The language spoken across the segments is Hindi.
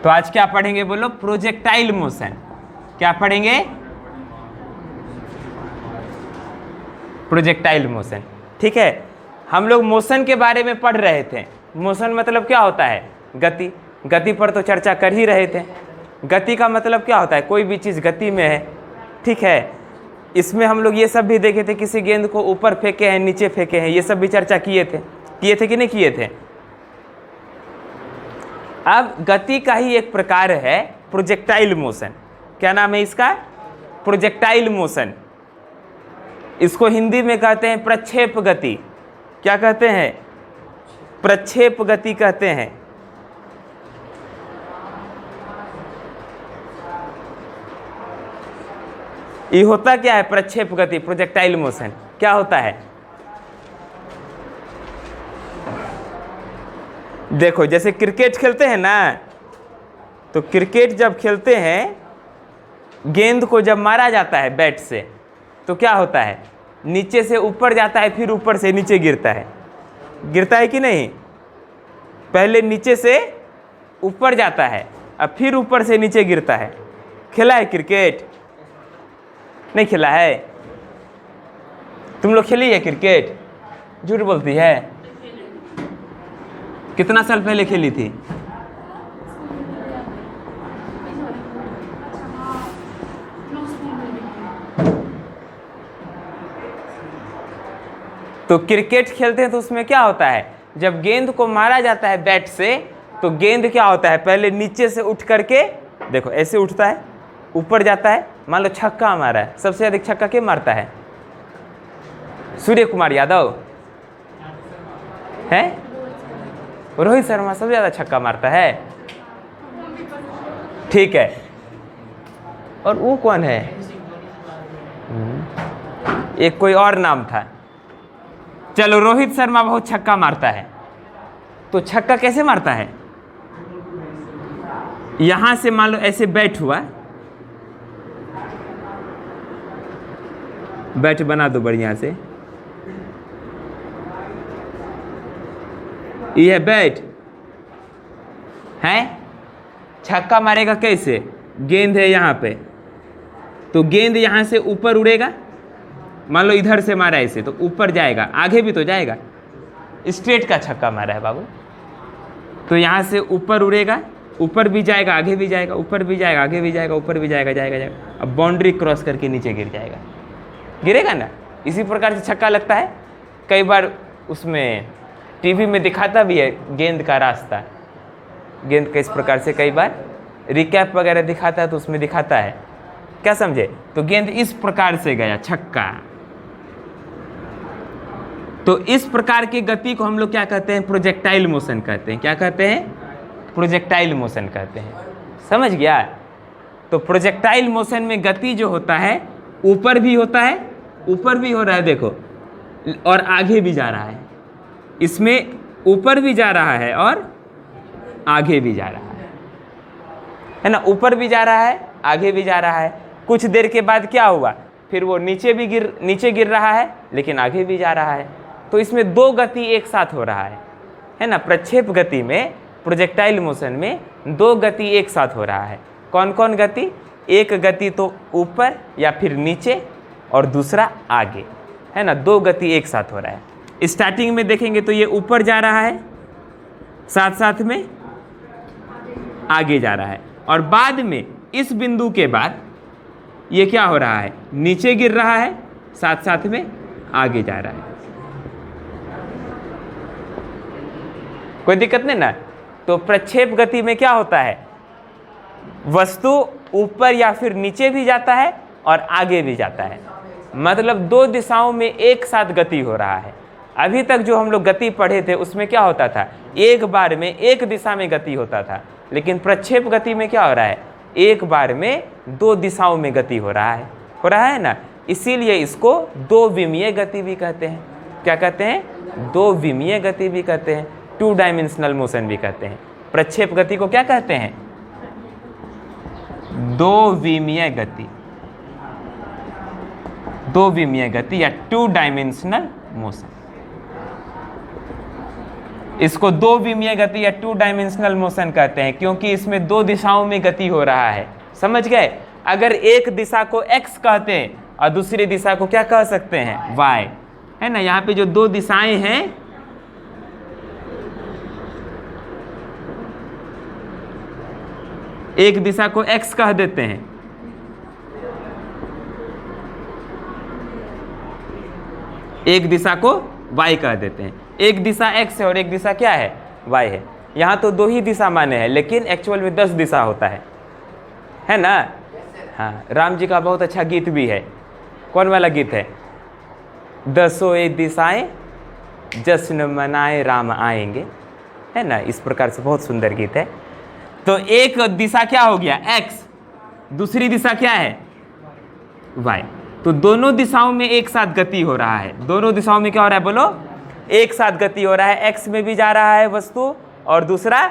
तो आज क्या पढ़ेंगे बोलो? Projectile motion. क्या पढ़ेंगे? Projectile motion. ठीक है, हम लोग मोशन के बारे में पढ़ रहे थे। मोशन मतलब क्या होता है? गति। गति पर तो चर्चा कर ही रहे थे। गति का मतलब क्या होता है? कोई भी चीज़ गति में है। ठीक है, इसमें हम लोग ये सब भी देखे थे, किसी गेंद को ऊपर फेंके हैं, नीचे फेंके हैं, ये सब भी चर्चा किए थे कि नहीं किए थे? अब गति का ही एक प्रकार है प्रोजेक्टाइल मोशन। क्या नाम है इसका? Projectile motion. इसको हिंदी में कहते हैं प्रक्षेप गति। क्या कहते हैं? प्रक्षेप गति कहते हैं। ये होता क्या है प्रक्षेप गति, प्रोजेक्टाइल मोशन? क्या होता है? देखो, जैसे क्रिकेट खेलते हैं ना, तो क्रिकेट जब खेलते हैं, गेंद को जब मारा जाता है बैट से, तो क्या होता है? नीचे से ऊपर जाता है, फिर ऊपर से नीचे गिरता है। गिरता है कि नहीं? पहले नीचे से ऊपर जाता है, अब फिर ऊपर से नीचे गिरता है। खेला है क्रिकेट? नहीं खेला है? तुम लोग खेली है क्रिकेट? झूठ बोलती है। कितना साल पहले खेली थी? तो क्रिकेट खेलते हैं तो उसमें क्या होता है? जब गेंद को मारा जाता है बैट से, तो गेंद क्या होता है? पहले नीचे से उठ करके, देखो ऐसे उठता है, ऊपर जाता है। मान लो छक्का मारा है, सबसे अधिक छक्का किस मारता है? सूर्य कुमार यादव है? रोहित शर्मा सबसे ज्यादा छक्का मारता है। ठीक है, और वो कौन है? एक कोई और नाम था। चलो, रोहित शर्मा बहुत छक्का मारता है। तो छक्का कैसे मारता है? यहां से मान लो ऐसे बैट हुआ, बैट बना दो बढ़िया से, ये बैट है। छक्का मारेगा कैसे? गेंद है यहाँ पे, तो गेंद यहाँ से ऊपर उड़ेगा। मान लो इधर से मारा ऐसे, तो ऊपर जाएगा, आगे भी तो जाएगा। स्ट्रेट का छक्का मारा है बाबू, तो यहाँ से ऊपर उड़ेगा, ऊपर भी जाएगा, आगे भी जाएगा, ऊपर भी जाएगा, आगे भी जाएगा, ऊपर भी जाएगा, जाएगा। अब बाउंड्री क्रॉस करके नीचे गिर जाएगा। गिरेगा ना? इसी प्रकार से छक्का लगता है। कई बार उसमें टीवी में दिखाता भी है गेंद का रास्ता, गेंद का इस प्रकार से कई बार रिकैप वगैरह दिखाता है, तो उसमें दिखाता है। क्या समझे? तो गेंद इस प्रकार से गया, छक्का। तो इस प्रकार की गति को हम लोग क्या कहते हैं? प्रोजेक्टाइल मोशन कहते हैं। क्या कहते हैं? प्रोजेक्टाइल मोशन कहते हैं। समझ गया? तो प्रोजेक्टाइल मोशन में गति जो होता है, ऊपर भी होता है, ऊपर भी हो रहा है देखो, और आगे भी जा रहा है। इसमें ऊपर भी जा रहा है और आगे भी जा रहा है ना? ऊपर भी जा रहा है, आगे भी जा रहा है। कुछ देर के बाद क्या हुआ? फिर वो नीचे गिर रहा है, लेकिन आगे भी जा रहा है। तो इसमें दो गति एक साथ हो रहा है ना? प्रक्षेप गति में, प्रोजेक्टाइल मोशन में दो गति एक साथ हो रहा है। कौन कौन गति? एक गति तो ऊपर या फिर नीचे, और दूसरा आगे, है ना? दो गति एक साथ हो रहा है। स्टार्टिंग में देखेंगे तो ये ऊपर जा रहा है, साथ साथ में आगे जा रहा है, और बाद में इस बिंदु के बाद ये क्या हो रहा है? नीचे गिर रहा है, साथ साथ में आगे जा रहा है। कोई दिक्कत नहीं ना? तो प्रक्षेप गति में क्या होता है? वस्तु ऊपर या फिर नीचे भी जाता है और आगे भी जाता है। मतलब दो दिशाओं में एक साथ गति हो रहा है। अभी तक जो हम लोग गति पढ़े थे उसमें क्या होता था? एक बार में एक दिशा में गति होता था। लेकिन प्रक्षेप गति में क्या हो रहा है? एक बार में दो दिशाओं में गति हो रहा है ना? इसीलिए इसको दो विमीय गति भी कहते हैं। क्या कहते हैं? दो विमीय गति भी कहते हैं, टू डायमेंशनल मोशन भी कहते हैं। प्रक्षेप गति को क्या कहते हैं? दो विमीय गति, दो विमीय गति या टू डायमेंशनल मोशन। इसको दो विमीय गति या 2 डायमेंशनल मोशन कहते हैं, क्योंकि इसमें दो दिशाओं में गति हो रहा है। समझ गए? अगर एक दिशा को x कहते हैं और दूसरी दिशा को क्या कह सकते हैं, y, है ना। यहाँ पे जो दो दिशाएं हैं, एक दिशा को x कह देते हैं, एक दिशा को y कह देते हैं। एक दिशा x है और एक दिशा क्या है, y है। यहाँ तो दो ही दिशा माने हैं, लेकिन एक्चुअल में 10 दिशा होता है ना। हाँ, राम जी का बहुत अच्छा गीत भी है। कौन वाला गीत है? 10 दिशाएं जश्न मनाए राम आएंगे, है ना। इस प्रकार से बहुत सुंदर गीत है। तो एक दिशा क्या हो गया, x, दूसरी दिशा क्या है, y। तो दोनों दिशाओं में एक साथ गति हो रहा है। दोनों दिशाओं में क्या हो रहा है, बोलो, एक साथ गति हो रहा है। x में भी जा रहा है वस्तु और दूसरा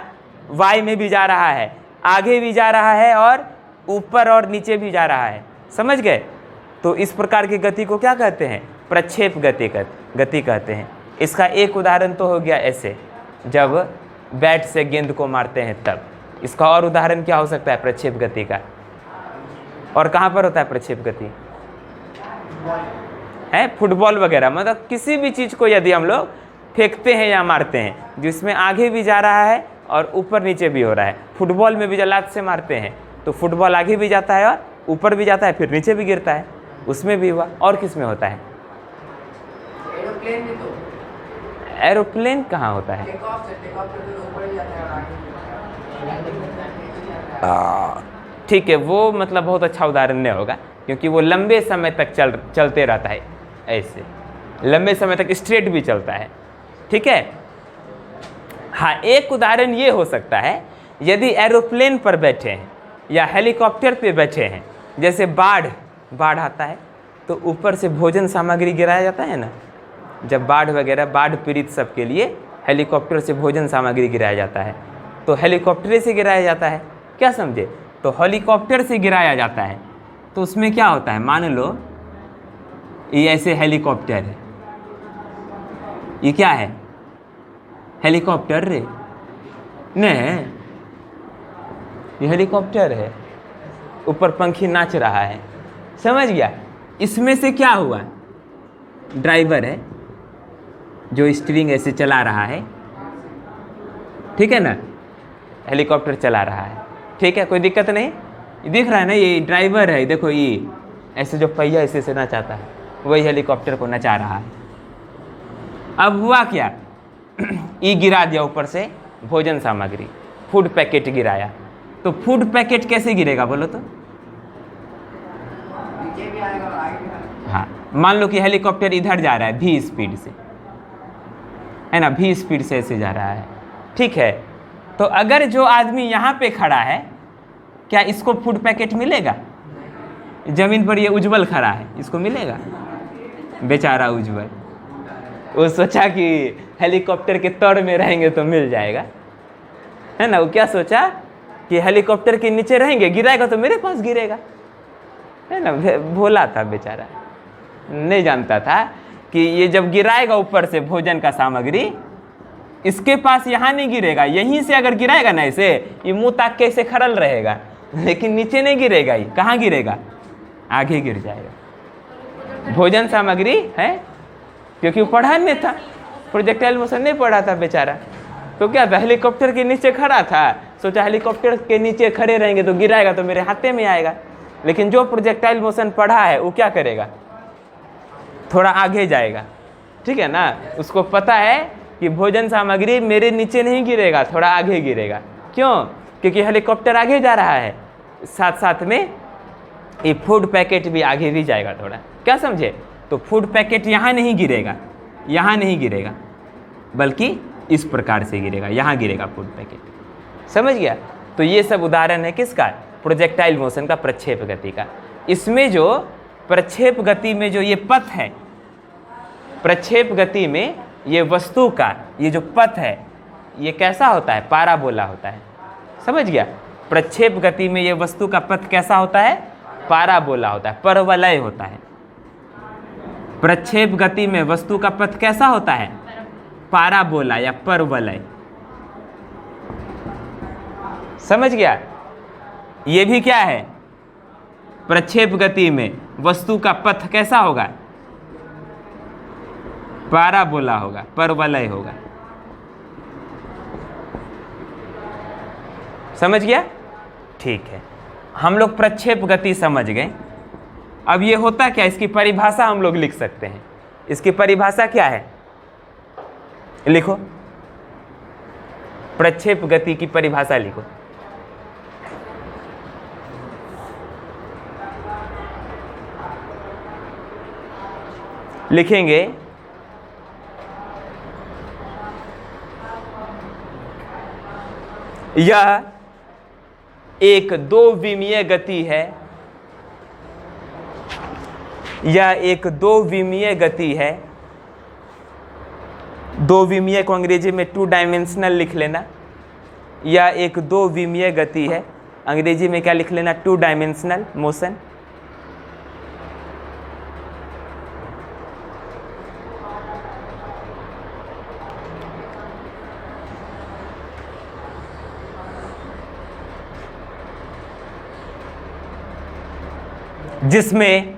y में भी जा रहा है, आगे भी जा रहा है और ऊपर और नीचे भी जा रहा है। समझ गए? तो इस प्रकार की गति को क्या कहते हैं, प्रक्षेप गति कहते हैं। इसका एक उदाहरण तो हो गया ऐसे, जब बैट से गेंद को मारते हैं तब। इसका और उदाहरण क्या हो सकता है प्रक्षेप गति का? और कहाँ पर होता है प्रक्षेप गति? है फुटबॉल वगैरह, मतलब किसी भी चीज़ को यदि हम लोग फेंकते हैं या मारते हैं जिसमें आगे भी जा रहा है और ऊपर नीचे भी हो रहा है। फुटबॉल में भी जब लात से मारते हैं तो फुटबॉल आगे भी जाता है और ऊपर भी जाता है, फिर नीचे भी गिरता है, उसमें भी हुआ। और किस में होता है? एरोप्लेन में तो एरोप्लेन कहाँ होता है? ठीक है, वो मतलब बहुत अच्छा उदाहरण नहीं होगा, क्योंकि वो लंबे समय तक चलते रहता है, ऐसे लंबे समय तक स्ट्रेट भी चलता है। ठीक है। हाँ, एक उदाहरण ये हो सकता है, यदि एरोप्लेन पर बैठे हैं या हेलीकॉप्टर पे बैठे हैं, जैसे बाढ़ आता है तो ऊपर से भोजन सामग्री गिराया जाता है ना। जब बाढ़ वगैरह, बाढ़ पीड़ित सबके लिए हेलीकॉप्टर से भोजन सामग्री गिराया जाता है, तो हेलीकॉप्टर से गिराया जाता है, क्या समझे? तो हेलीकॉप्टर से गिराया जाता है तो उसमें क्या होता है, मान लो ये ऐसे हेलीकॉप्टर है, ये क्या है, हेलीकॉप्टर रे, नहीं ये हेलीकॉप्टर है, ऊपर पंखी नाच रहा है। समझ गया? इसमें से क्या हुआ, ड्राइवर है जो स्टीयरिंग ऐसे चला रहा है, ठीक है ना, हेलीकॉप्टर चला रहा है, ठीक है, कोई दिक्कत नहीं। दिख रहा है ना, ये ड्राइवर है, देखो ये ऐसे जो पहिया ऐसे से नचाता है, वही हेलीकॉप्टर को नचा रहा है। अब हुआ क्या, ये गिरा दिया ऊपर से भोजन सामग्री, फूड पैकेट गिराया। तो फूड पैकेट कैसे गिरेगा बोलो तो? हाँ, मान लो कि हेलीकॉप्टर इधर जा रहा है v स्पीड से, है ना, v स्पीड से ऐसे जा रहा है, ठीक है। तो अगर जो आदमी यहाँ पे खड़ा है, क्या इसको फूड पैकेट मिलेगा? जमीन पर ये उज्जवल खड़ा है, इसको मिलेगा? बेचारा उज्जवल, वो सोचा कि हेलीकॉप्टर के तौर में रहेंगे तो मिल जाएगा, है ना। वो क्या सोचा कि हेलीकॉप्टर के नीचे रहेंगे, गिराएगा तो मेरे पास गिरेगा, है ना। भोला था बेचारा, नहीं जानता था कि ये जब गिराएगा ऊपर से भोजन का सामग्री, इसके पास यहाँ नहीं गिरेगा, यहीं से अगर गिराएगा ना इसे, ये मुंह ताक के इसे खरल रहेगा, लेकिन नीचे नहीं गिरेगा। ये कहाँ गिरेगा? आगे गिर जाएगा। भोजन सामग्री है, क्योंकि वो पढ़ा नहीं था, प्रोजेक्टाइल मोशन नहीं पढ़ा था बेचारा। तो क्या था, हेलीकॉप्टर के नीचे खड़ा था, सोचा हेलीकॉप्टर के नीचे खड़े रहेंगे तो गिराएगा तो मेरे हाथे में आएगा। लेकिन जो प्रोजेक्टाइल मोशन पढ़ा है वो क्या करेगा, थोड़ा आगे जाएगा, ठीक है ना। उसको पता है कि भोजन सामग्री मेरे नीचे नहीं गिरेगा, थोड़ा आगे गिरेगा। क्यों? क्योंकि हेलीकॉप्टर आगे जा रहा है, साथ साथ में ये फूड पैकेट भी आगे भी जाएगा थोड़ा, क्या समझे। तो फूड पैकेट यहाँ नहीं गिरेगा, यहाँ नहीं गिरेगा, बल्कि इस प्रकार से गिरेगा, यहाँ गिरेगा फूड पैकेट। समझ गया? तो ये सब उदाहरण है किसका, प्रोजेक्टाइल मोशन का, प्रक्षेप गति का। इसमें जो प्रक्षेप गति में जो ये पथ है, प्रक्षेप गति में ये वस्तु का ये जो पथ है, ये कैसा होता है, पाराबोला होता है। समझ गया? प्रक्षेप गति में ये वस्तु का पथ कैसा होता है, पाराबोला होता है, परवलय होता है। प्रक्षेप गति में वस्तु का पथ कैसा होता है, पाराबोला या परवलय। समझ गया? ये भी क्या है? प्रक्षेप गति में वस्तु का पथ कैसा होगा? पाराबोला होगा, परवलय होगा। समझ गया? ठीक है, हम लोग प्रक्षेप गति समझ गए। अब ये होता क्या, इसकी परिभाषा हम लोग लिख सकते हैं। इसकी परिभाषा क्या है? लिखो, प्रक्षेप गति की परिभाषा लिखो। लिखेंगे यह एक दो विमीय गति है, यह एक दो विमीय गति है। दो विमीय को अंग्रेजी में टू डायमेंशनल लिख लेना। यह एक दो विमीय गति है, अंग्रेजी में क्या लिख लेना? Two dimensional motion. जिसमें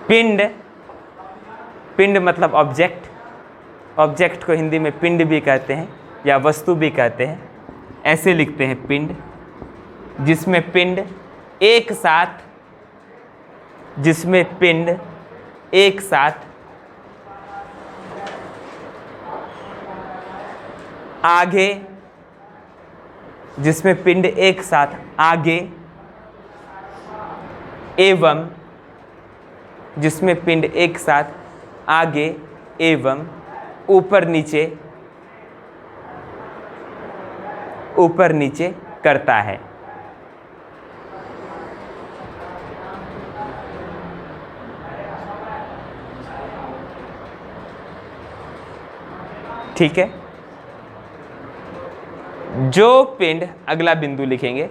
पिंड मतलब ऑब्जेक्ट, ऑब्जेक्ट को हिंदी में पिंड भी कहते हैं या वस्तु भी कहते हैं, ऐसे लिखते हैं पिंड। जिसमें पिंड एक साथ, जिसमें पिंड एक साथ आगे, जिसमें पिंड एक साथ आगे एवं, जिसमें पिंड एक साथ आगे एवं ऊपर नीचे करता है। ठीक है? जो पिंड, अगला बिंदु लिखेंगे,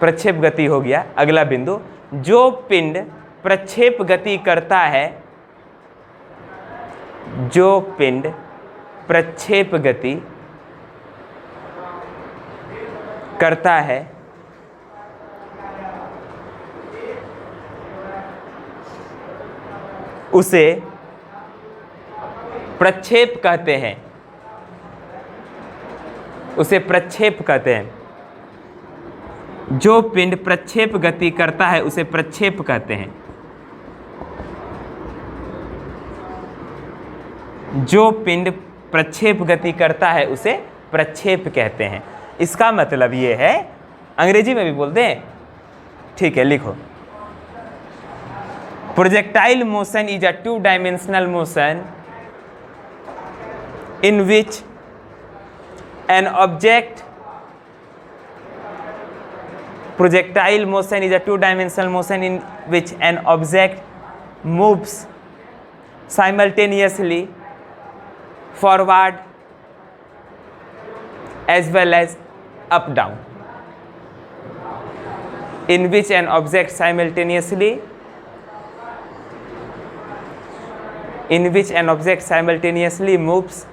प्रक्षेप गति हो गया। अगला बिंदु, जो पिंड प्रक्षेप गति करता है, जो पिंड प्रक्षेप गति करता है, उसे प्रक्षेप कहते हैं। उसे प्रक्षेप कहते हैं। जो पिंड प्रक्षेप गति करता है उसे प्रक्षेप कहते हैं। जो पिंड प्रक्षेप गति करता है उसे प्रक्षेप कहते हैं। इसका मतलब ये है, अंग्रेजी में भी बोलते हैं। ठीक है, लिखो, projectile motion is a two dimensional motion in which an object, projectile motion is a two-dimensional motion in which an object moves simultaneously forward as well as up down, in which an object simultaneously moves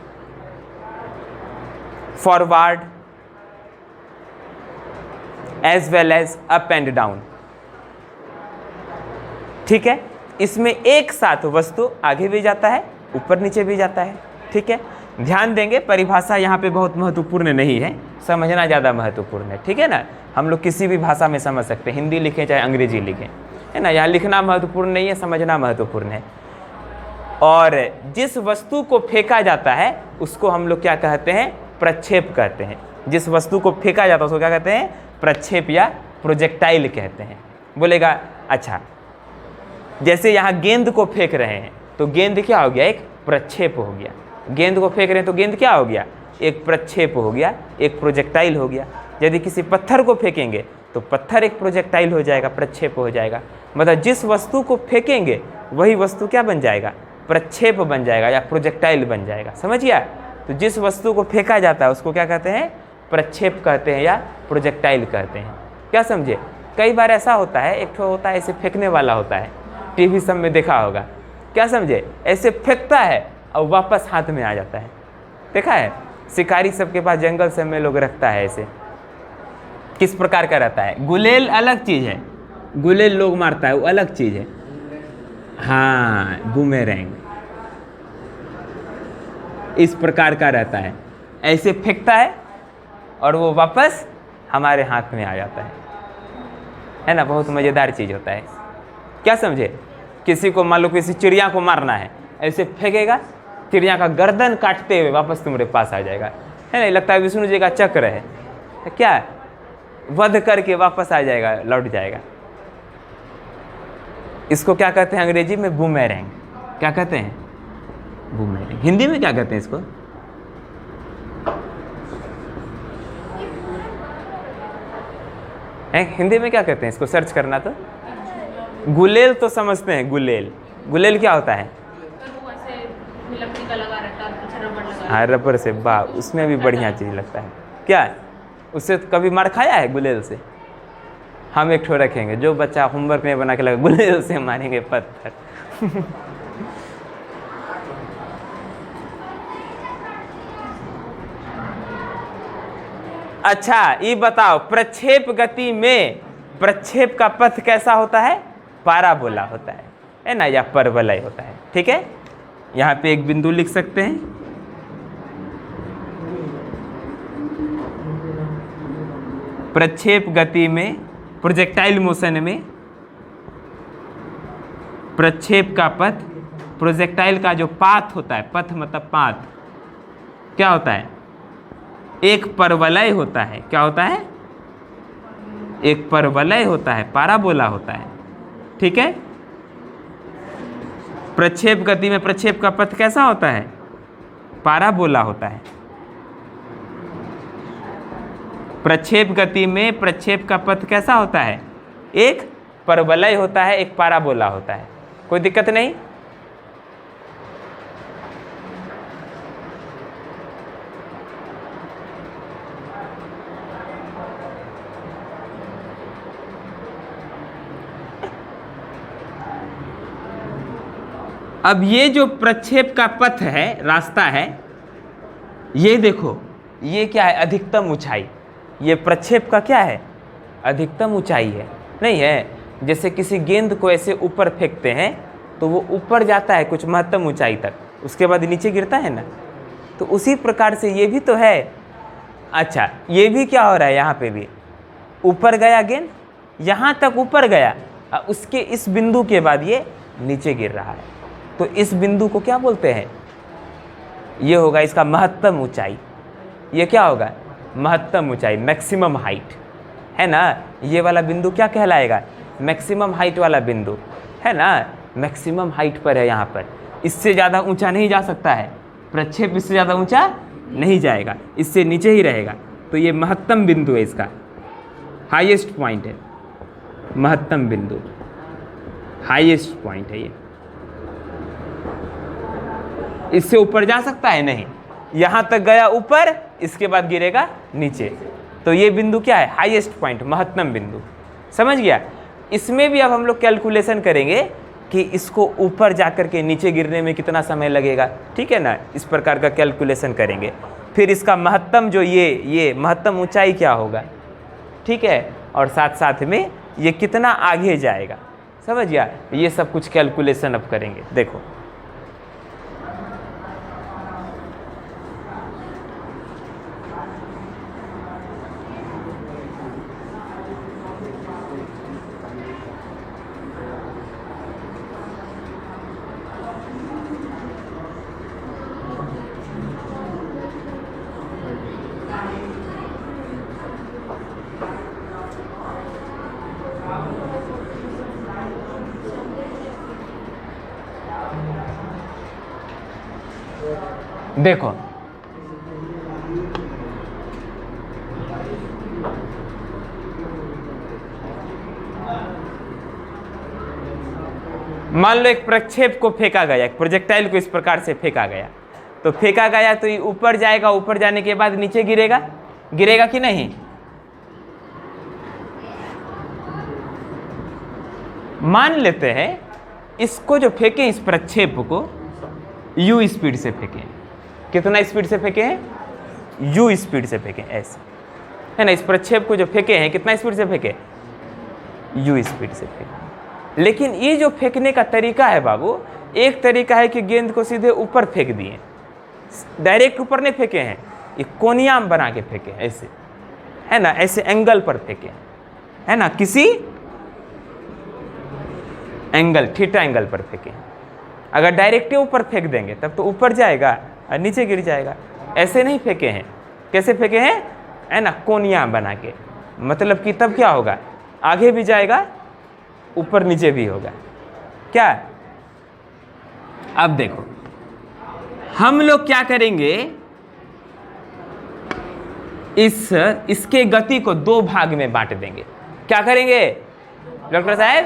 forward as well as up and down। ठीक है? इसमें एक साथ वस्तु आगे भी जाता है, ऊपर नीचे भी जाता है। ठीक है? ध्यान देंगे, परिभाषा यहाँ पे बहुत महत्वपूर्ण नहीं है, समझना ज़्यादा महत्वपूर्ण है। ठीक है ना? हम लोग किसी भी भाषा में समझ सकते हैं, हिंदी लिखें चाहे अंग्रेजी लिखें, है ना? यहाँ लिखना महत्वपूर्ण नहीं है, समझना महत्वपूर्ण है। और जिस वस्तु को फेंका जाता है उसको हम लोग क्या कहते हैं? प्रक्षेप कहते हैं। जिस वस्तु को फेंका जाता है उसको क्या कहते हैं? प्रक्षेप या प्रोजेक्टाइल कहते हैं। बोलेगा अच्छा, जैसे यहाँ गेंद को फेंक रहे हैं तो गेंद क्या हो गया? एक प्रक्षेप हो गया। गेंद को फेंक रहे हैं तो गेंद क्या हो गया? एक प्रक्षेप हो गया, एक प्रोजेक्टाइल हो गया। यदि किसी पत्थर को फेंकेंगे तो पत्थर एक प्रोजेक्टाइल हो जाएगा, प्रक्षेप हो जाएगा। मतलब जिस वस्तु को फेंकेंगे वही वस्तु क्या बन जाएगा? प्रक्षेप बन जाएगा या प्रोजेक्टाइल बन जाएगा। समझ गया? तो जिस वस्तु को फेंका जाता है उसको क्या कहते हैं? प्रक्षेप कहते हैं या प्रोजेक्टाइल कहते हैं। क्या समझे? कई बार ऐसा होता है, एक ठो होता है ऐसे फेंकने वाला होता है, टीवी सब में देखा होगा, क्या समझे, ऐसे फेंकता है और वापस हाथ में आ जाता है, देखा है, शिकारी सबके पास जंगल सब में लोग रखता है ऐसे। किस प्रकार का रहता है? गुलेल अलग चीज़ है, गुलेल लोग मारता है वो अलग चीज़ है। हाँ, बूमेरैंग इस प्रकार का रहता है, ऐसे फेंकता है और वो वापस हमारे हाथ में आ जाता है ना, बहुत मज़ेदार चीज़ होता है। क्या समझे? किसी को मान लो किसी चिड़िया को मारना है, ऐसे फेंकेगा, चिड़िया का गर्दन काटते हुए वापस तुम्हारे पास आ जाएगा, है ना, लगता है विष्णु जी का चक्र है, क्या वध करके वापस आ जाएगा, लौट जाएगा। इसको क्या कहते हैं अंग्रेजी में? बूमेरैंग। क्या कहते हैं? बूमेरैंग। हिंदी में क्या कहते हैं इसको? हिंदी में क्या कहते हैं इसको? सर्च करना तो। गुलेल तो समझते हैं, गुलेल, गुलेल क्या होता है? हाँ, रबर से, वाह, उसमें भी बढ़िया चीज़ लगता है। क्या उससे कभी मार खाया है गुलेल से? हम एक ठो रखेंगे, जो बच्चा होमवर्क में बना के लगा गुलेल से मारेंगे पत्थर। अच्छा, ये बताओ, प्रक्षेप गति में प्रक्षेप का पथ कैसा होता है? पाराबोला होता है ना, या परवलय होता है। ठीक है, यहाँ पे एक बिंदु लिख सकते हैं, प्रक्षेप गति में, प्रोजेक्टाइल मोशन में प्रक्षेप का पथ, प्रोजेक्टाइल का जो पाथ होता है, पथ मतलब पाथ, क्या होता है? एक परवलय होता है। क्या होता है? एक परवलय होता है, पाराबोला होता है। ठीक है, प्रक्षेप गति में प्रक्षेप का पथ कैसा होता है? पाराबोला होता है। प्रक्षेप गति में प्रक्षेप का पथ कैसा होता है? एक परवलय होता है, एक पाराबोला होता है। कोई दिक्कत नहीं? अब ये जो प्रक्षेप का पथ है, रास्ता है, ये देखो, ये क्या है? अधिकतम ऊंचाई। ये प्रक्षेप का क्या है? अधिकतम ऊंचाई है, नहीं है? जैसे किसी गेंद को ऐसे ऊपर फेंकते हैं तो वो ऊपर जाता है कुछ महत्तम ऊंचाई तक, उसके बाद नीचे गिरता है ना, तो उसी प्रकार से ये भी तो है। अच्छा, ये भी क्या हो रहा है? यहाँ पे भी ऊपर गया गेंद, यहाँ तक ऊपर गया, उसके इस बिंदु के बाद ये नीचे गिर रहा है, तो इस बिंदु को क्या बोलते हैं? ये होगा इसका महत्तम ऊंचाई। ये क्या होगा? महत्तम ऊंचाई, मैक्सिमम हाइट, है ना। ये वाला बिंदु क्या कहलाएगा? मैक्सिमम हाइट वाला बिंदु, है ना, मैक्सिमम हाइट पर है यहाँ पर। इससे ज़्यादा ऊंचा नहीं जा सकता है, प्रक्षेप इससे ज़्यादा ऊंचा नहीं जाएगा, इससे नीचे ही रहेगा। तो ये महत्तम बिंदु है, इसका हाईएस्ट पॉइंट है, महत्तम बिंदु, हाईएस्ट पॉइंट है ये। इससे ऊपर जा सकता है? नहीं, यहाँ तक गया ऊपर, इसके बाद गिरेगा नीचे, तो ये बिंदु क्या है? हाईएस्ट पॉइंट, महत्तम बिंदु। समझ गया? इसमें भी अब हम लोग कैलकुलेशन करेंगे कि इसको ऊपर जाकर के नीचे गिरने में कितना समय लगेगा, ठीक है ना, इस प्रकार का कैलकुलेशन करेंगे। फिर इसका महत्तम जो ये महत्तम ऊंचाई क्या होगा, ठीक है, और साथ साथ में ये कितना आगे जाएगा। समझ गया? ये सब कुछ कैलकुलेशन अब करेंगे। देखो, देखो, मान लो एक प्रक्षेप को फेंका गया, एक प्रोजेक्टाइल को इस प्रकार से फेंका गया, तो फेंका गया तो ये ऊपर जाएगा, ऊपर जाने के बाद नीचे गिरेगा, गिरेगा कि नहीं? मान लेते हैं इसको जो फेंके, इस प्रक्षेप को u स्पीड से फेंके। कितना स्पीड से फेंके हैं? u स्पीड से फेंके, ऐसे है ना। इस प्रक्षेप को जो फेंके हैं कितना स्पीड से फेंके? u स्पीड से फेंके। लेकिन ये जो फेंकने का तरीका है बाबू, एक तरीका है कि गेंद को सीधे ऊपर फेंक दिए, डायरेक्ट ऊपर नहीं फेंके हैं, ये कोनियाम बना के फेंके, ऐसे है ना, ऐसे एंगल पर फेंके है ना, किसी एंगल थीटा एंगल पर फेंके। अगर डायरेक्ट ऊपर फेंक देंगे तब तो ऊपर जाएगा और नीचे गिर जाएगा। ऐसे नहीं फेंके हैं, कैसे फेंके हैं? है ना, कोनियाम बना के। मतलब कि तब क्या होगा? आगे भी जाएगा, ऊपर नीचे भी होगा। क्या? अब देखो हम लोग क्या करेंगे, इसके गति को दो भाग में बांट देंगे। क्या करेंगे डॉक्टर साहब?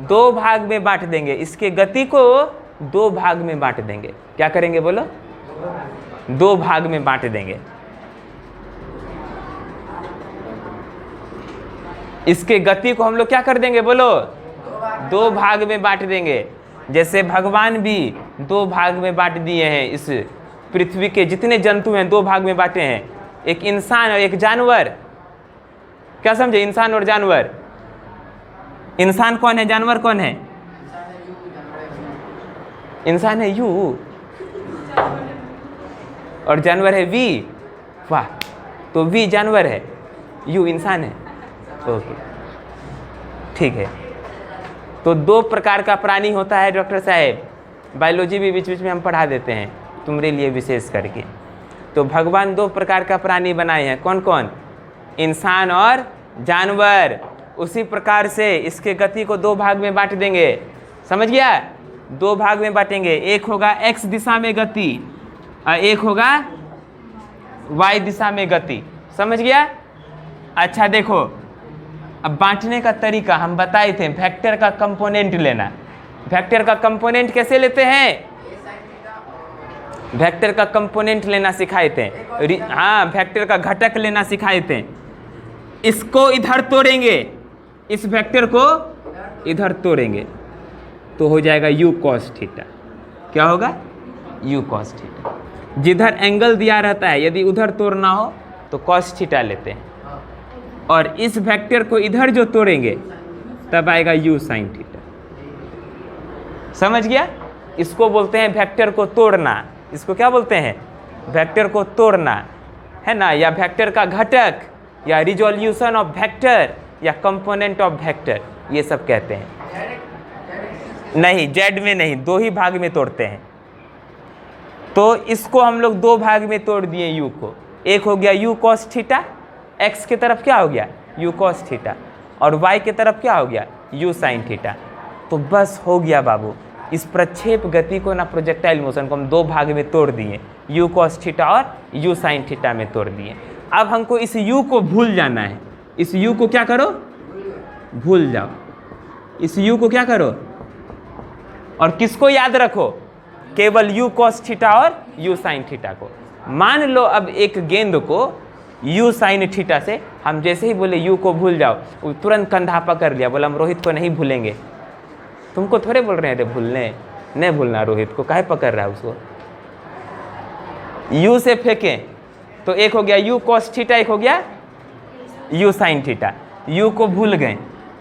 दो भाग में बांट देंगे, इसके गति को दो भाग में बांट देंगे। क्या करेंगे बोलो? दो भाग में बांट देंगे। इसके गति को हम लोग क्या कर देंगे बोलो? दो भाग में बांट देंगे। जैसे भगवान भी दो भाग में बांट दिए हैं, इस पृथ्वी के जितने जंतु हैं दो भाग में बांटे हैं, एक इंसान और एक जानवर। क्या समझे? इंसान और जानवर। इंसान कौन है? जानवर कौन है? इंसान है यू और जानवर है वी। वाह, तो वी जानवर है, यू इंसान है। ओके, ठीक है। तो दो प्रकार का प्राणी होता है डॉक्टर साहब, बायोलॉजी भी बीच बीच में हम पढ़ा देते हैं तुम्हारे लिए विशेष करके। तो भगवान दो प्रकार का प्राणी बनाए हैं, कौन कौन? इंसान और जानवर। उसी प्रकार से इसके गति को दो भाग में बांट देंगे। समझ गया? दो भाग में बांटेंगे, एक होगा x दिशा में गति और एक होगा y दिशा में गति। समझ गया? अच्छा देखो, अब बांटने का तरीका हम बताए थे, वेक्टर का कंपोनेंट लेना। वेक्टर का कंपोनेंट कैसे लेते हैं? वेक्टर का कंपोनेंट लेना सिखाए थे। हाँ, वेक्टर का घटक लेना सिखाए थे। इसको इधर तोड़ेंगे, इस वेक्टर को इधर तोड़ेंगे तो हो जाएगा u cos थीटा। क्या होगा? u cos theta. जिधर एंगल दिया रहता है यदि उधर तोड़ना हो तो cos थीटा लेते हैं, और इस वेक्टर को इधर जो तोड़ेंगे तब आएगा u sin थीटा। समझ गया? इसको बोलते हैं वेक्टर को तोड़ना। इसको क्या बोलते हैं? वेक्टर को तोड़ना, है ना, या वेक्टर का घटक, या रिजोल्यूशन ऑफ वेक्टर, या कंपोनेंट ऑफ वेक्टर, ये सब कहते हैं। नहीं, जेड में नहीं, दो ही भाग में तोड़ते हैं। तो इसको हम लोग दो भाग में तोड़ दिए यू को। एक हो गया u cos थीटा, x की तरफ क्या हो गया? u cos थीटा, और y की तरफ क्या हो गया? u sin theta. तो बस हो गया बाबू। इस प्रक्षेप गति को ना, प्रोजेक्टाइल मोशन को हम दो भाग में तोड़ दिए, u cos थीटा और u sin थीटा में तोड़ दिए। अब हमको इस u को भूल जाना है। इस u को क्या करो? भूल जाओ। इस u को क्या करो? और किसको याद रखो? केवल u cos थीटा और u sin थीटा को। मान लो अब एक गेंद को u sin थीटा से, हम जैसे ही बोले u को भूल जाओ, वो तुरंत कंधा पकड़ लिया, बोला हम रोहित को नहीं भूलेंगे। तुमको थोड़े बोल रहे थे भूलने, नहीं भूलना रोहित को, काहे पकड़ रहा है उसको? u से फेंके तो एक हो गया u cos थीटा, एक हो गया u sin थीटा। u को भूल गए।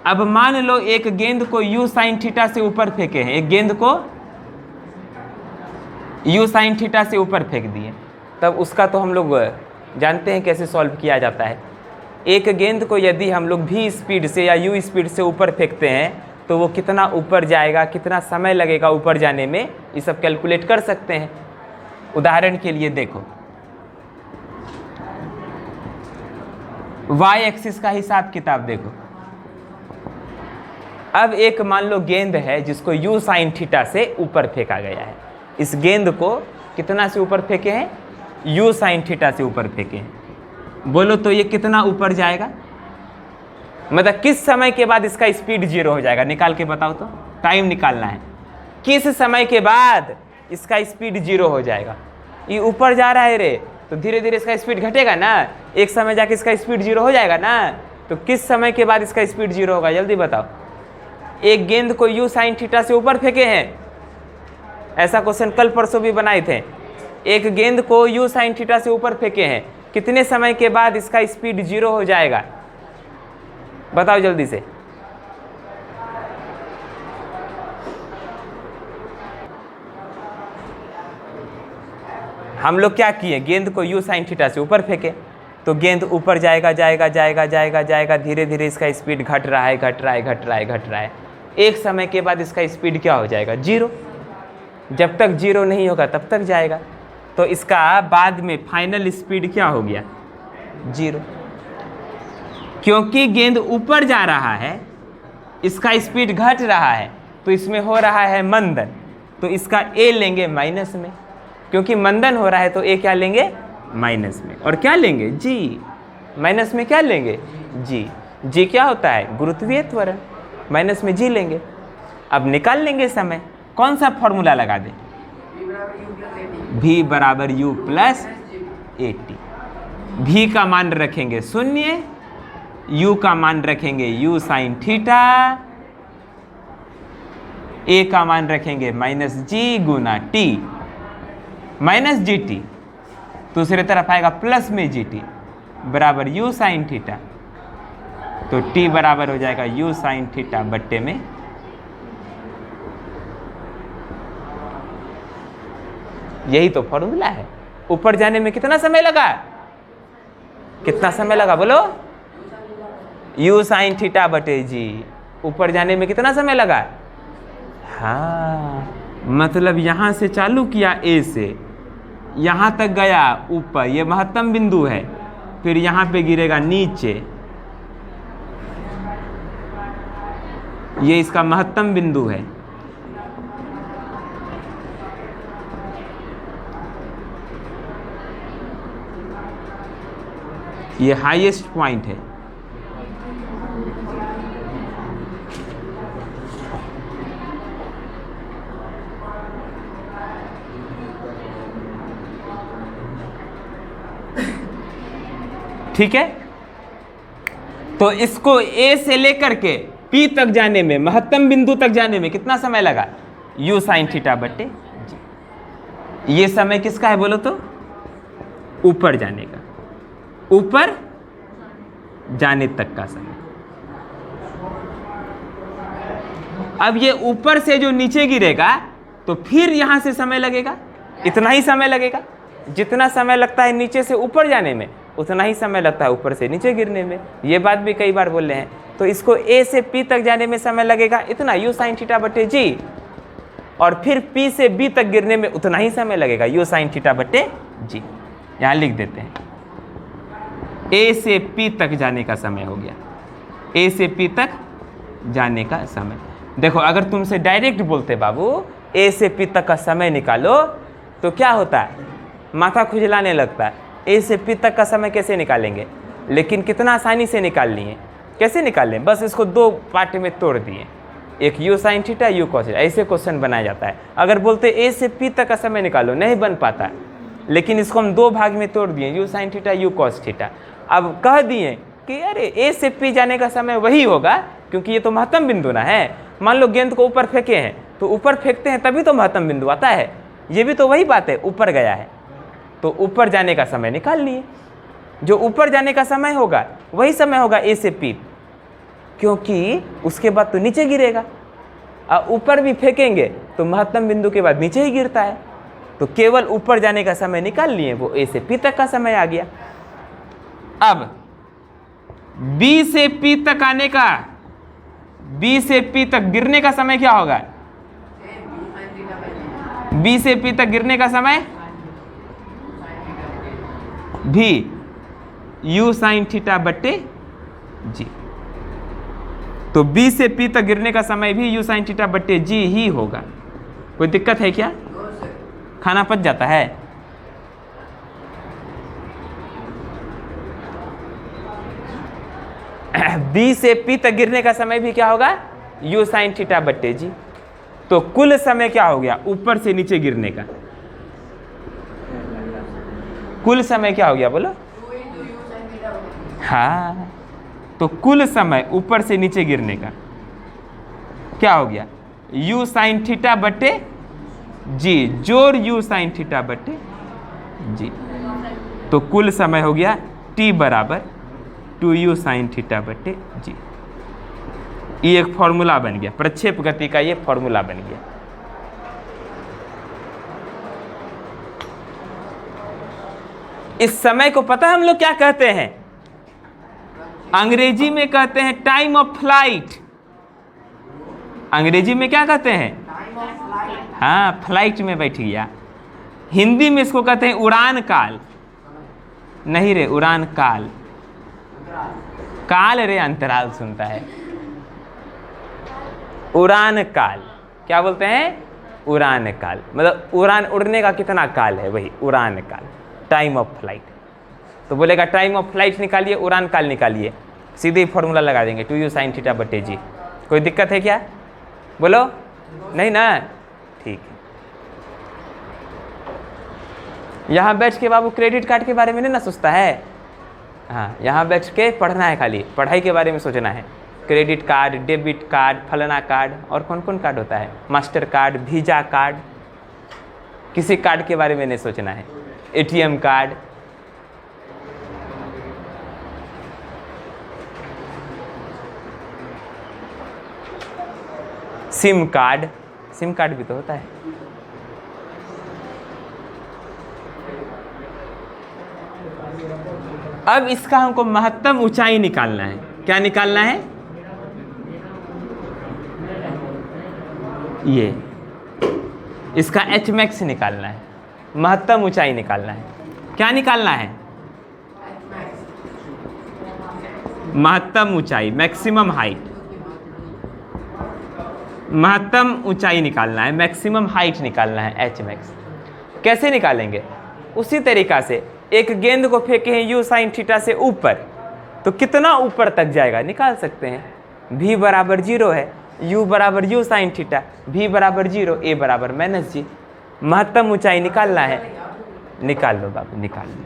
अब मान लो एक गेंद को u sin थीटा से ऊपर फेंके हैं, एक गेंद को u sin थीटा से ऊपर फेंक दिए, तब उसका तो हम लोग जानते हैं कैसे सॉल्व किया जाता है। एक गेंद को यदि हम लोग v स्पीड से या u स्पीड से ऊपर फेंकते हैं तो वो कितना ऊपर जाएगा, कितना समय लगेगा ऊपर जाने में, ये सब कैलकुलेट कर सकते हैं। उदाहरण के लिए देखो, y एक्सिस का हिसाब किताब देखो। अब एक मान लो गेंद है जिसको u sin थीटा से ऊपर फेंका गया है। इस गेंद को कितना से ऊपर फेंके हैं? u sin थीटा से ऊपर फेंके हैं। बोलो तो ये कितना ऊपर जाएगा? मतलब किस समय के बाद इसका स्पीड 0 हो जाएगा? निकाल के बताओ तो, टाइम निकालना है। किस समय के बाद इसका स्पीड 0 हो जाएगा? ये ऊपर जा रहा है रे, तो धीरे धीरे इसका स्पीड घटेगा ना, एक समय जाके इसका स्पीड 0 हो जाएगा ना। तो किस समय के बाद इसका स्पीड 0 होगा? जल्दी बताओ। एक गेंद को यू साइन थीटा से ऊपर फेंके हैं, ऐसा क्वेश्चन कल परसों भी बनाए थे। एक गेंद को यू साइन थीटा से ऊपर फेंके हैं, कितने समय के बाद इसका स्पीड 0 हो जाएगा? बताओ जल्दी से। हम लोग क्या किए, गेंद को यू साइन थीटा से ऊपर फेंके, तो गेंद ऊपर जाएगा जाएगा जाएगा जाएगा जाएगा, धीरे धीरे इसका स्पीड घट रहा है घट रहा है घट रहा है घट रहा है। एक समय के बाद इसका स्पीड क्या हो जाएगा? 0। जब तक 0 नहीं होगा तब तक जाएगा, तो इसका बाद में फाइनल स्पीड क्या हो गया? 0। क्योंकि गेंद ऊपर जा रहा है, इसका स्पीड घट रहा है, तो इसमें हो रहा है मंदन, तो इसका ए लेंगे माइनस में, क्योंकि मंदन हो रहा है तो ए क्या लेंगे? माइनस में। और क्या लेंगे? जी। माइनस में क्या लेंगे? जी। जी क्या होता है? गुरुत्वीय त्वरण, माइनस में जी लेंगे। अब निकाल लेंगे समय, कौन सा फॉर्मूला लगा दें? v बराबर u प्लस AT। v का मान रखेंगे 0, u का मान रखेंगे u साइन थीटा, a का मान रखेंगे माइनस जी गुना t माइनस जी टी, दूसरी तरफ आएगा प्लस में जी टी बराबर u साइन थीटा, तो t बराबर हो जाएगा u साइन थीटा बट्टे में यही तो फॉर्मूला है। ऊपर जाने में कितना समय लगा? कितना समय लगा बोलो? u साइन थीटा बटे जी। ऊपर जाने में कितना समय लगा? हाँ, मतलब यहां से चालू किया A से, यहां तक गया ऊपर, ये महत्तम बिंदु है, फिर यहां पे गिरेगा नीचे, ये इसका महत्तम बिंदु है। ये हाईएस्ट पॉइंट है। ठीक है, तो इसको A से लेकर के P तक जाने में, महत्तम बिंदु तक जाने में कितना समय लगा? u साइन थीटा बटे जी। ये समय किसका है बोलो तो? ऊपर जाने का, ऊपर जाने तक का समय। अब ये ऊपर से जो नीचे गिरेगा तो फिर यहां से समय लगेगा, इतना ही समय लगेगा। जितना समय लगता है नीचे से ऊपर जाने में, उतना ही समय लगता है ऊपर से नीचे गिरने में। ये बात भी कई बार बोल रहे हैं। तो इसको A से P तक जाने में समय लगेगा इतना, u साइन थीटा बटे जी, और फिर P से B तक गिरने में उतना ही समय लगेगा, u साइन थीटा बटे जी। यहाँ लिख देते हैं, A से P तक जाने का समय हो गया, A से P तक जाने का समय। देखो, अगर तुमसे डायरेक्ट बोलते बाबू A से P तक का समय निकालो, तो क्या होता है? माथा खुजलाने लगता है। A से P तक का समय कैसे निकालेंगे? लेकिन कितना आसानी से निकाल लिए। कैसे निकाल लें? बस इसको दो पार्ट में तोड़ दिए, एक u sine theta u cos theta, ऐसे क्वेश्चन बनाया जाता है। अगर बोलते A से P तक का समय निकालो, नहीं बन पाता, लेकिन इसको हम दो भाग में तोड़ दिए, u sine theta u cos theta. अब कह दिए कि अरे A से P जाने का समय वही होगा, क्योंकि ये तो महत्तम बिंदु ना है। मान लो गेंद को ऊपर फेंके हैं, तो ऊपर फेंकते हैं तभी तो महत्तम बिंदु आता है। ये भी तो वही बात है, ऊपर गया है तो ऊपर जाने का समय निकाल लिए। जो ऊपर जाने का समय होगा वही समय होगा A से P, क्योंकि उसके बाद तो नीचे गिरेगा। और ऊपर भी फेंकेंगे तो महत्तम बिंदु के बाद नीचे ही गिरता है, तो केवल ऊपर जाने का समय निकाल लिए, वो A से P तक का समय आ गया। अब B से P तक आने का, B से P तक गिरने का समय क्या होगा? B से P तक गिरने का समय भी u साइन थीटा बट्टे जी। तो B से P तक गिरने का समय भी u साइन थीटा बट्टे जी ही होगा। कोई दिक्कत है क्या? खाना पच जाता है? B से P तक गिरने का समय भी क्या होगा? u साइन थीटा बट्टे जी। तो कुल समय क्या हो गया ऊपर से नीचे गिरने का? कुल समय क्या हो गया बोलो? हाँ, तो कुल समय ऊपर से नीचे गिरने का क्या हो गया, u साइन थीटा बटे जी, जोड़ u साइन थीटा बटे जी। तो कुल समय हो गया t बराबर 2u साइन थीटा बटे जी। ये एक फॉर्मूला बन गया, प्रक्षेप गति का ये फॉर्मूला बन गया। इस समय को पता है हम लोग क्या कहते हैं, अंग्रेजी में कहते हैं टाइम ऑफ फ्लाइट। अंग्रेजी में क्या कहते हैं, हाँ फ्लाइट में बैठ गया। हिंदी में इसको कहते हैं उड़ान काल। नहीं रे, उड़ान काल, काल रे अंतराल सुनता है। उड़ान काल क्या बोलते हैं, उड़ान काल, मतलब उड़ान उड़ने का कितना काल है, वही उड़ान काल, टाइम ऑफ फ्लाइट। तो बोलेगा टाइम ऑफ फ्लाइट निकालिए, उड़ान काल निकालिए, सीधे ही फॉर्मूला लगा देंगे 2u साइन थीटा बटे जी। कोई दिक्कत है क्या, बोलो, नहीं ना, ठीक है। यहाँ बैठ के बाबू क्रेडिट कार्ड के बारे में नहीं ना सोचता है, हाँ यहाँ बैठ के पढ़ना है, खाली पढ़ाई के बारे में सोचना है। क्रेडिट कार्ड, डेबिट कार्ड, फलाना कार्ड, और कौन कौन कार्ड होता है, मास्टर कार्ड, वीजा कार्ड, किसी कार्ड के बारे में नहीं सोचना है, ATM card. SIM card, SIM card भी तो होता है। अब इसका हमको महत्तम ऊंचाई निकालना है। क्या निकालना है, ये इसका एच मैक्स निकालना है, महत्तम ऊंचाई निकालना है। क्या निकालना है, महत्तम ऊंचाई, मैक्सिमम हाइट, महत्तम ऊंचाई निकालना है, मैक्सिमम हाइट निकालना है, एच मैक्स। कैसे निकालेंगे, उसी तरीका से एक गेंद को फेंके हैं u साइन थीटा से ऊपर, तो कितना ऊपर तक जाएगा निकाल सकते हैं। v बराबर 0 है, u बराबर u साइन थीटा, v बराबर 0, a बराबर -g। महत्तम ऊंचाई निकालना है, निकाल लो बाबू, निकाल लो।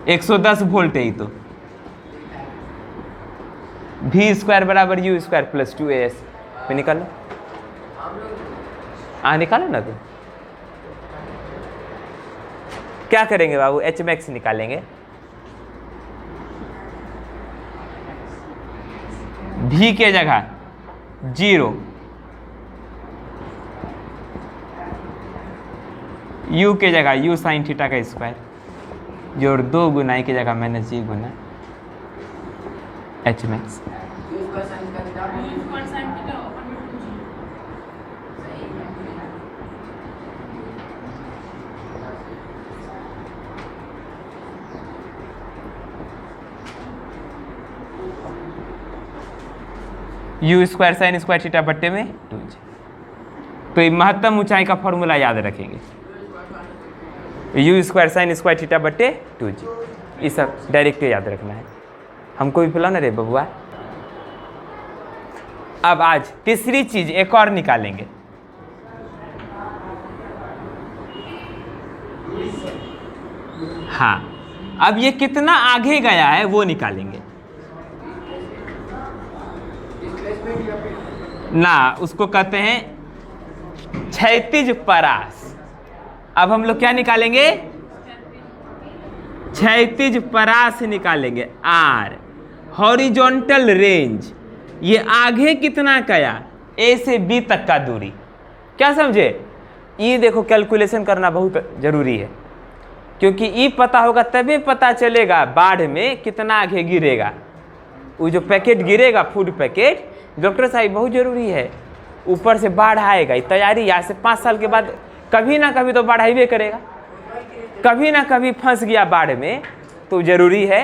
110 वोल्ट है ये तो। v स्क्वायर बराबर u स्क्वायर प्लस 2as पे निकालो, निकालो ना। तो क्या करेंगे बाबू, एच मैक्स निकालेंगे। v के जगह 0, u के जगह u साइन थीटा का स्क्वायर, जोड़ 2 गुना की जगह -g गुना H max. u square sine square theta बट्टे में 2g। तो ये महत्तम ऊंचाई का फॉर्मूला याद रखेंगे, u square sine square theta बट्टे 2g। ये सब डायरेक्ट याद रखना है, हमको भी फुला ना रे बबुआ। अब आज तीसरी चीज एक और निकालेंगे। हाँ, अब ये कितना आगे गया है वो निकालेंगे ना, उसको कहते हैं क्षैतिज परास। अब हम लोग क्या निकालेंगे, क्षैतिज परास निकालेंगे। आर हॉरिजॉन्टल रेंज, ये आगे कितना गया, ए से बी तक का दूरी। क्या समझे, ये देखो कैलकुलेशन करना बहुत जरूरी है, क्योंकि ये पता होगा तभी पता चलेगा बाढ़ में कितना आगे गिरेगा। वो जो पैकेट गिरेगा, फूड पैकेट, डॉक्टर साहब बहुत जरूरी है। ऊपर से बाढ़ आएगा, ये तैयारी, यहाँ से 5 साल के बाद कभी ना कभी तो बाढ़ आइबे करेगा। कभी ना कभी फंस गया बाढ़ में, तो जरूरी है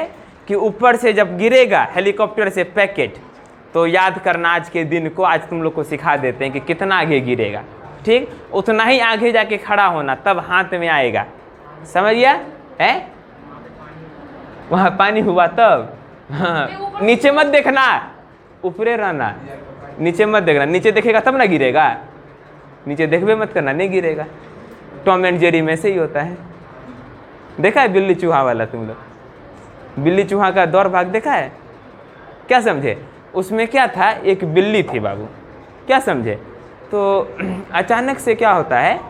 कि ऊपर से जब गिरेगा हेलीकॉप्टर से पैकेट, तो याद करना आज के दिन को, आज तुम लोग को सिखा देते हैं कि कितना आगे गिरेगा। ठीक, उतना ही आगे जाके खड़ा होना, तब हाथ में आएगा। समझ गया है, वहाँ पानी हुआ तब। हाँ, नीचे मत देखना, ऊपरे रहना, नीचे मत देखना। नीचे देखेगा तब ना गिरेगा, नीचे देखबे मत करना, नहीं गिरेगा। टॉम एंड जेरी में से ही होता है। देखा है बिल्ली चूहा वाला तुम लोग, बिल्ली चूहा का दौड़ भाग देखा है? क्या समझे, उसमें क्या था, एक बिल्ली थी बाबू, क्या समझे। तो अचानक से क्या होता है,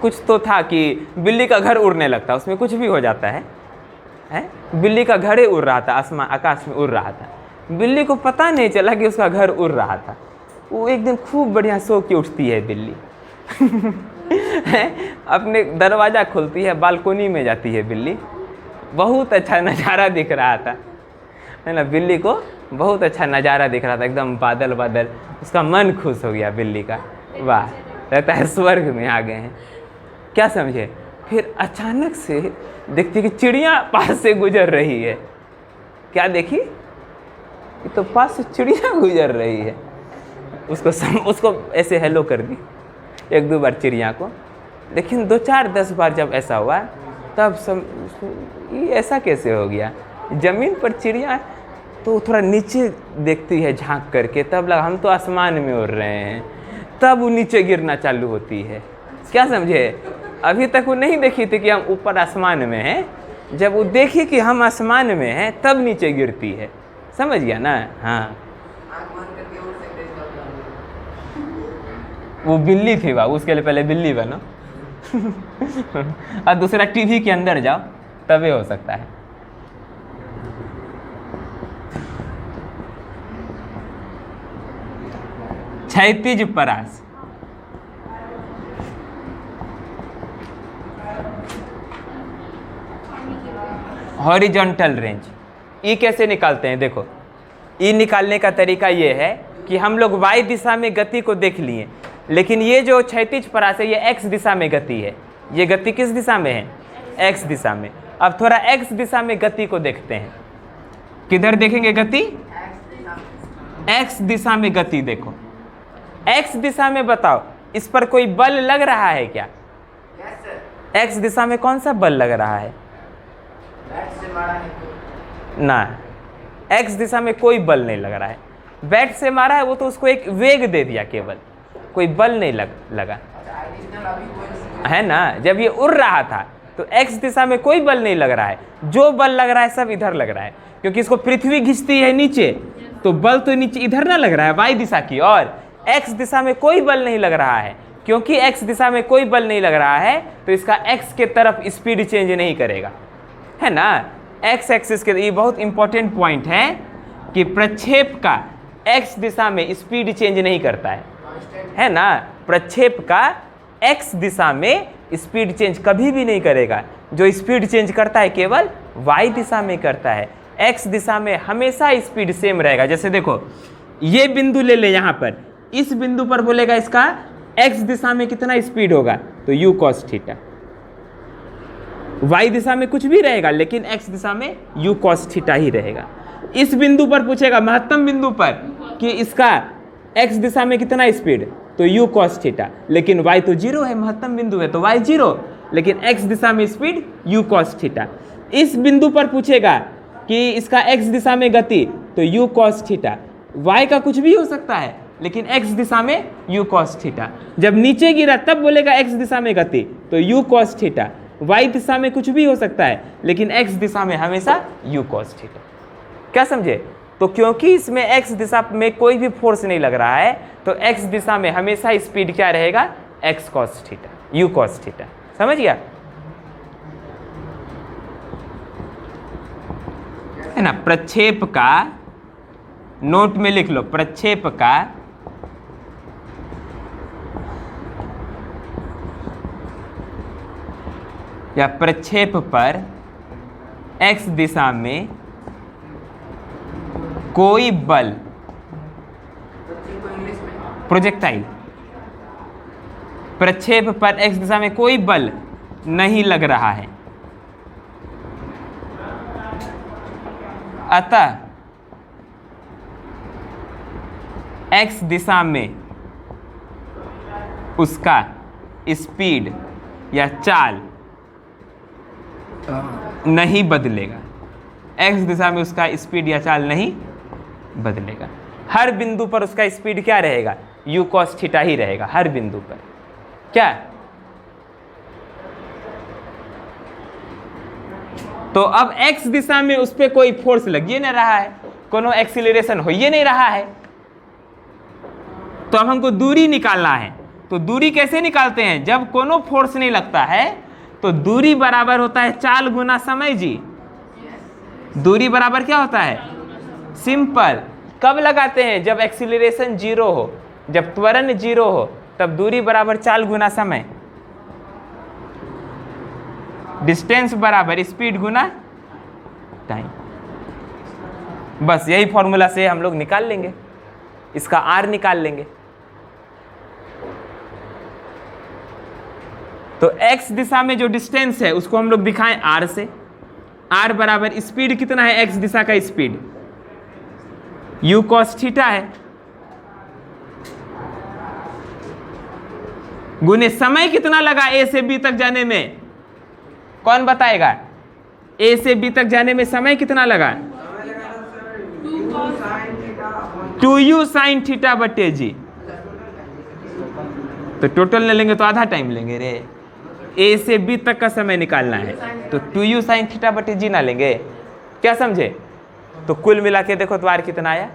कुछ तो था कि बिल्ली का घर उड़ने लगता, उसमें कुछ भी हो जाता है, बिल्ली का घर ही उड़ रहा था, आसमान आकाश में उड़ रहा था। बिल्ली को पता नहीं चला कि उसका घर उड़ रहा था। वो एक दिन खूब बढ़िया सो के उठती है बिल्ली अपने दरवाज़ा खोलती है, बालकोनी में जाती है बिल्ली। बहुत अच्छा नज़ारा दिख रहा था, है ना, बिल्ली को बहुत अच्छा नज़ारा दिख रहा था, एकदम बादल बादल। उसका मन खुश हो गया बिल्ली का, वाह, लगता है स्वर्ग में आ गए हैं, क्या समझे। फिर अचानक से देखती कि चिड़िया पास से गुजर रही है। क्या देखी, ये तो पास से चिड़िया गुजर रही है। उसको ऐसे हेलो कर दी एक दो बार चिड़िया को, लेकिन 2-4-10 बार जब ऐसा हुआ तब ये ऐसा कैसे हो गया, ज़मीन पर चिड़िया। तो थोड़ा नीचे देखती है झांक करके, तब लगा हम तो आसमान में उड़ रहे हैं, तब वो नीचे गिरना चालू होती है, क्या समझे। अभी तक वो नहीं देखी थी कि हम ऊपर आसमान में हैं, जब वो देखी कि हम आसमान में हैं तब नीचे गिरती है, समझ गया ना। हाँ, वो बिल्ली थी बाबू, उसके लिए पहले बिल्ली बनो और दूसरा टीवी के अंदर जाओ, तभी हो सकता है। क्षैतिज परास, हॉरिजॉन्टल रेंज, ई कैसे निकालते हैं, देखो ई निकालने का तरीका ये है कि हम लोग वाई दिशा में गति को देख लिए, लेकिन ये जो क्षैतिज परास है ये एक्स दिशा में गति है। ये गति किस दिशा में है, एक्स दिशा में। अब थोड़ा एक्स दिशा में गति को देखते हैं, किधर देखेंगे गति, एक्स दिशा में गति देखो। एक्स दिशा में बताओ, इस पर कोई बल लग रहा है क्या, एक्स दिशा में कौन सा बल लग रहा है, ना, एक्स दिशा में कोई बल नहीं लग रहा है। बैट से मारा है वो तो उसको एक वेग दे दिया केवल, कोई बल नहीं लगा है ना। जब ये उड़ रहा था तो एक्स दिशा में कोई बल नहीं लग रहा है, जो बल लग रहा है सब इधर लग रहा है, क्योंकि इसको पृथ्वी खींचती है नीचे, तो बल तो नीचे इधर ना लग रहा है वाई दिशा की। और एक्स दिशा में कोई बल नहीं लग रहा है, क्योंकि एक्स दिशा में कोई बल नहीं लग रहा है तो इसका एक्स के तरफ स्पीड चेंज नहीं करेगा, है ना। एक्स एक्सिस के, ये बहुत इंपॉर्टेंट पॉइंट है कि प्रक्षेप का एक्स दिशा में स्पीड चेंज नहीं करता है ना। प्रक्षेप का एक्स दिशा में स्पीड चेंज कभी भी नहीं करेगा, जो स्पीड चेंज करता है केवल वाई दिशा में करता है। एक्स दिशा में हमेशा स्पीड सेम रहेगा। जैसे देखो ये बिंदु ले ले, यहाँ पर इस बिंदु पर बोलेगा इसका एक्स दिशा में कितना स्पीड होगा, तो यू कॉस थीटा। वाई दिशा में कुछ भी रहेगा लेकिन एक्स दिशा में यू कॉस थीटा ही रहेगा। इस बिंदु पर पूछेगा महत्तम बिंदु पर कि इसका एक्स दिशा में कितना स्पीड, तो यू कॉस थीटा, लेकिन वाई तो जीरो है, महत्तम बिंदु है तो वाई जीरो, लेकिन एक्स दिशा में स्पीड यू कॉस थीटा। इस बिंदु पर पूछेगा कि इसका एक्स दिशा में गति, तो यू कॉस थीटा। वाई का कुछ भी हो सकता है लेकिन एक्स दिशा में यू कॉस थीटा। जब नीचे गिरा तब बोलेगा एक्स दिशा में गति, तो यू कॉस थीटा। वाई दिशा में कुछ भी हो सकता है लेकिन एक्स दिशा में हमेशा यू कॉस थीटा, क्या समझे। तो क्योंकि इसमें एक्स दिशा में कोई भी फोर्स नहीं लग रहा है तो एक्स दिशा में हमेशा स्पीड क्या रहेगा, x cos theta, you cos theta, समझ गया है ना। प्रक्षेप का, नोट में लिख लो, प्रक्षेप का या प्रक्षेप पर एक्स दिशा में कोई बल, प्रोजेक्टाइल, प्रक्षेप पर एक्स दिशा में कोई बल नहीं लग रहा है, अतः एक्स दिशा में उसका स्पीड या चाल नहीं बदलेगा। एक्स दिशा में उसका स्पीड या चाल नहीं बदलेगा। हर बिंदु पर उसका स्पीड क्या रहेगा, यू कॉस थीटा ही रहेगा हर बिंदु पर, क्या। तो अब एक्स दिशा में उस पर कोई फोर्स लग ही नहीं रहा है, कोनो एक्सीलरेशन हो ही नहीं रहा है। तो अब हमको दूरी निकालना है। तो दूरी कैसे निकालते हैं? जब कोनो फोर्स नहीं लगता है तो दूरी बराबर होता है चाल गुना समय जी। दूरी बराबर क्या होता है? सिंपल। कब लगाते हैं? जब एक्सीलरेशन 0 हो, जब त्वरण 0 हो, तब दूरी बराबर चाल गुना समय, डिस्टेंस बराबर स्पीड गुना टाइम। बस यही फॉर्मूला से हम लोग निकाल लेंगे, इसका आर निकाल लेंगे। तो एक्स दिशा में जो डिस्टेंस है उसको हम लोग दिखाएं आर से। आर बराबर स्पीड कितना है? एक्स दिशा का स्पीड u cos थीटा है, गुने समय कितना लगा ए से बी तक जाने में? कौन बताएगा? ए से बी तक जाने में समय कितना लगा? 2u sin थीटा बटे जी। तो टोटल ले लेंगे तो आधा टाइम लेंगे रे। ए से बी तक का समय निकालना है तो 2u sin थीटा बटे जी ना लेंगे? क्या समझे? तो कुल मिला के देखो तो आर कितना आया?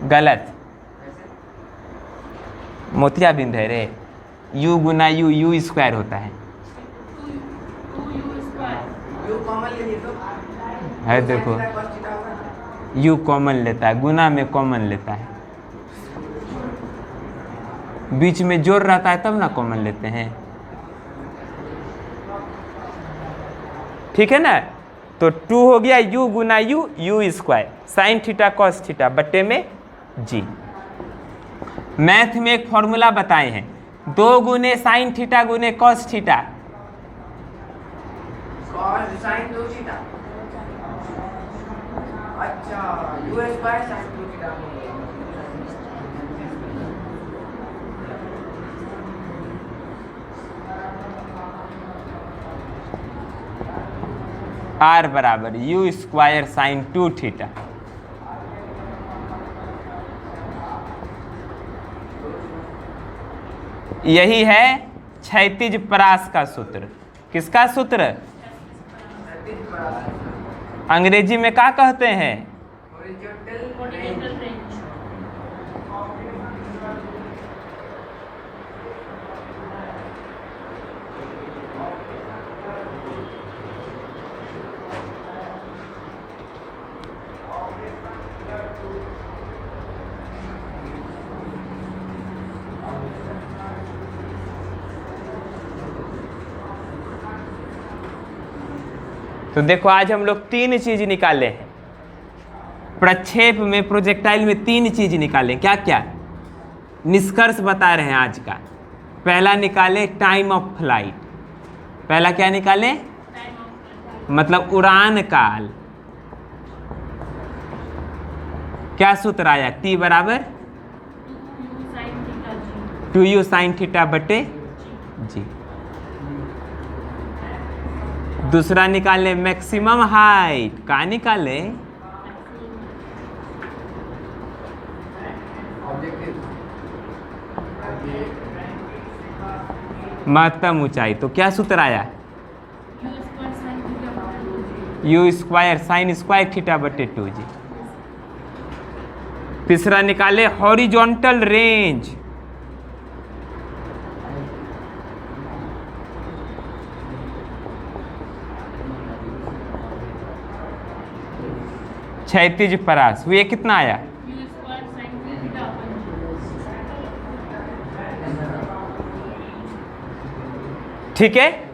गलत, मोतिया बिंद है रे। u गुना u, u स्क्वायर होता है। है देखो, u कॉमन लेता है, गुना में कॉमन लेता है, बीच में जोड़ रहता है तब ना कॉमन लेते हैं। ठीक है ना? तो 2 हो गया u गुना u, u square sine theta cos theta बट्टे में जी। मैथ में एक फॉर्मूला बताए हैं, 2 गुने साइन थीटा गुने कॉस थीटा। Sine 2 theta. अच्छा, u square sine 2 theta. R बराबर u स्क्वायर साइन 2 थीटा। यही है क्षैतिज परास का सूत्र। किसका सूत्र? अंग्रेजी में क्या कहते हैं? तो देखो आज हम लोग 3 चीज निकाले हैं प्रक्षेप में, प्रोजेक्टाइल में 3 चीज निकाले। क्या क्या निष्कर्ष बता रहे हैं आज का? पहला निकाले टाइम ऑफ फ्लाइट। पहला क्या निकाले? मतलब उड़ान काल। क्या सूत्र आया? T बराबर 2u sin थीटा बटे जी। दूसरा निकाले मैक्सिमम हाइट। का निकाले? महत्तम ऊंचाई। तो क्या सूत्र आया? u square sine square theta बटे 2 जी। तीसरा निकाले हॉरिजॉन्टल रेंज। क्षैतिज परास। ये कितना आया? ठीक है।